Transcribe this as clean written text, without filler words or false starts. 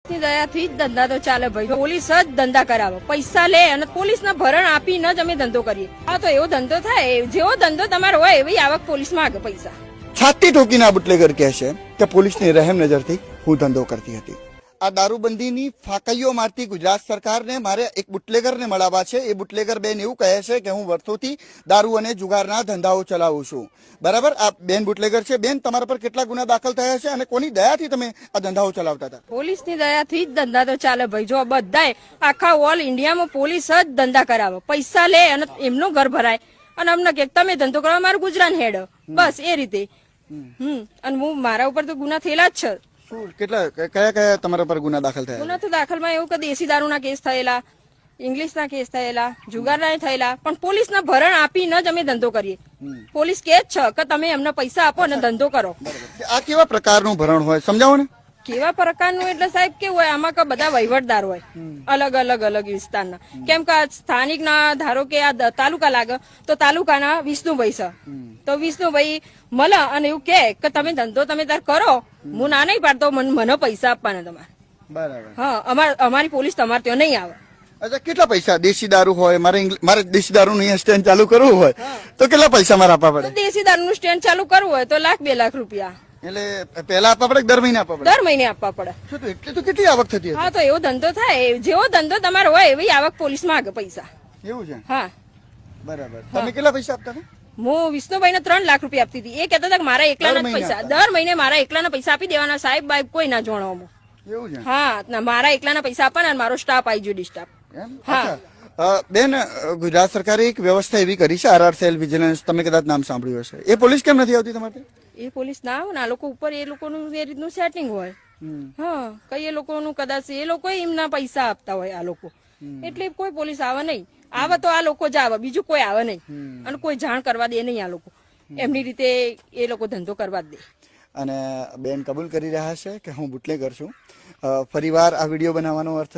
ની દયાથી જ ધંધા તો ચાલે ભાઈ. પોલીસ જ ધંધા કરાવે, પૈસા લે અને પોલીસના ભરણ આપીને જ અમે ધંધો કરીએ. આ તો એવો ધંધો થાય, જેવો ધંધો તમારો હોય એવી આવક પોલીસ માંગે પૈસા. છાતી ઠોકીને આ બુટલેગર કહે છે કે પોલીસની રહેમ નજરથી હું ધંધો કરતી હતી. આ દારૂબંધીની ફાંકઈઓ મારતી ગુજરાત સરકારને મારે એક બુટલેગરને મળાવવા છે. એ બુટલેગર બેન એવું કહે છે કે હું વર્ષોથી દારૂ અને જુગારના ધંધાઓ ચલાવું છું. બરાબર, આ બેન બુટલેગર છે. બેન, તમારા પર કેટલા ગુના દાખલ થયા છે અને કોની દયાથી તમે આ ધંધાઓ ચલાવતા હતા? પોલીસની દયાથી જ ધંધા તો ચાલે ભાઈ. જો બધાય આખા ઓલ ઇન્ડિયામાં પોલીસ જ ધંધા કરાવે, પૈસા લે અને એમનું ઘર ભરાય અને અમને કે તમે ધંધો કરવા મારું ગુજરાન હેડ, બસ એ રીતે. અને હું મારા ઉપર તો ગુના થયેલા જ છે. શું, કેટલા, કયા કયા તમારા પર ગુના દાખલ થયા? ગુના તો દાખલમાં એવું કે દેશી દારૂના કેસ થયેલા, ઇંગ્લિશના કેસ થયેલા, જુગારના થયેલા, પણ પોલીસના ભરણ આપીને જ અમે ધંધો કરીએ. પોલીસ કે જ છે કે તમે એમને પૈસા આપો અને ધંધો કરો. આ કેવા પ્રકારનું ભરણ હોય, સમજાવો ને. કેવા પ્રકારનું એટલે સાહેબ કેવું હોય, આમાં કે બધા વહીવટદાર હોય, અલગ અલગ અલગ વિસ્તારના. કેમ કે સ્થાનિક ના ધારો કે આ તાલુકા લાગે તો તાલુકાના વિષ્ણુભાઈ છે, તો વિષ્ણુભાઈ મળે અને એવું કે તમે ધંધો તમે તાર કરો, હું ના નહીં પાડતો, મને પૈસા આપવાના તમારે. બરાબર. હા, અમારી પોલીસ તમારે ત્યાં નહીં આવે. અચ્છા, કેટલા પૈસા? દેશી દારૂ હોય, મારે દેશી દારૂ નું સ્ટેન્ડ ચાલુ કરવું હોય તો કેટલા પૈસા મારે આપવા પડે? દેશી દારૂનું સ્ટેન્ડ ચાલુ કરવું હોય તો ₹1,00,000 2 લાખ રૂપિયા. એટલે પહેલા આપવા પડે, દર મહિને આપવા પડે? દર મહિને આપવા પડે. શું, એટલે તો કેટલી આવક થતી? હા, તો એવો ધંધો થાય, જેવો ધંધો તમારો હોય એવી આવક પોલીસ માંગે પૈસા. એવું છે? હા, બરાબર. તમે કેટલા પૈસા આપતા હતા? હું વિષ્ણુભાઈ ને 3 લાખ રૂપિયા આપતી હતી. એ કહેતા હતા કે મારા એકલાના જ પૈસા, દર મહિને મારા એકલાના પૈસા આપી દેવાના. સાહેબ બાઈબ કોઈ ના જોણવામાં. એવું છે? હા, મારા એકલાના પૈસા આપવાના અને મારો સ્ટાફ આઈજીડી સ્ટાફ. બેન, ગુજરાત સરકારે એક વ્યવસ્થા એવી કરી છે, RR સેલ વિજિલન્સ, તમે કદાચ નામ સાંભળ્યું હશે. એ પોલીસ કેમ નથી આવતી તમારે? એ પોલીસ ના આવે ને, આ લોકો ઉપર એ લોકોનું એ રીતનું સેટિંગ હોય. હા, કઈ એ લોકોનું કદાચ એ લોકો એમના પૈસા આપતા હોય આ લોકો, એટલે કોઈ પોલીસ આવે નહીં. આવે તો આ લોકો જ આવે, બીજું કોઈ આવે નહીં. અને કોઈ જાણ કરવા દે નહીં. આ લોકો એમની રીતે એ લોકો ધંધો કરવા જ દે. અને બેન કબૂલ કરી રહ્યા છે કે હું બુટલેગર છું. ફરીવાર આ વિડીયો બનાવવાનો અર્થ